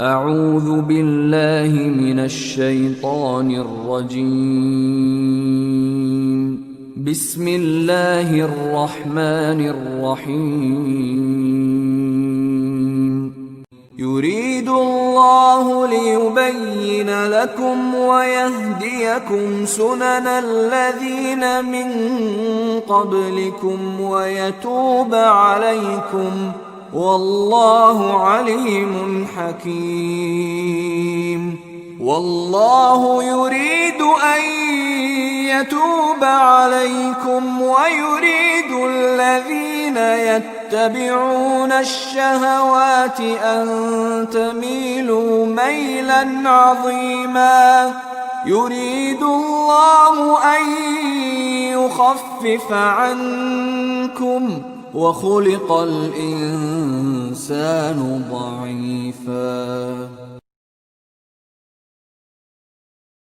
أعوذ بالله من الشيطان الرجيم. بسم الله الرحمن الرحيم. يريد الله ليبين لكم ويهديكم سنن الذين من قبلكم ويتوب عليكم، والله عليم حكيم. والله يريد أن يتوب عليكم ويريد الذين يتبعون الشهوات أن تميلوا ميلا عظيما. يريد الله أن يخفف عنكم وخلق الإنسان ضعيفا.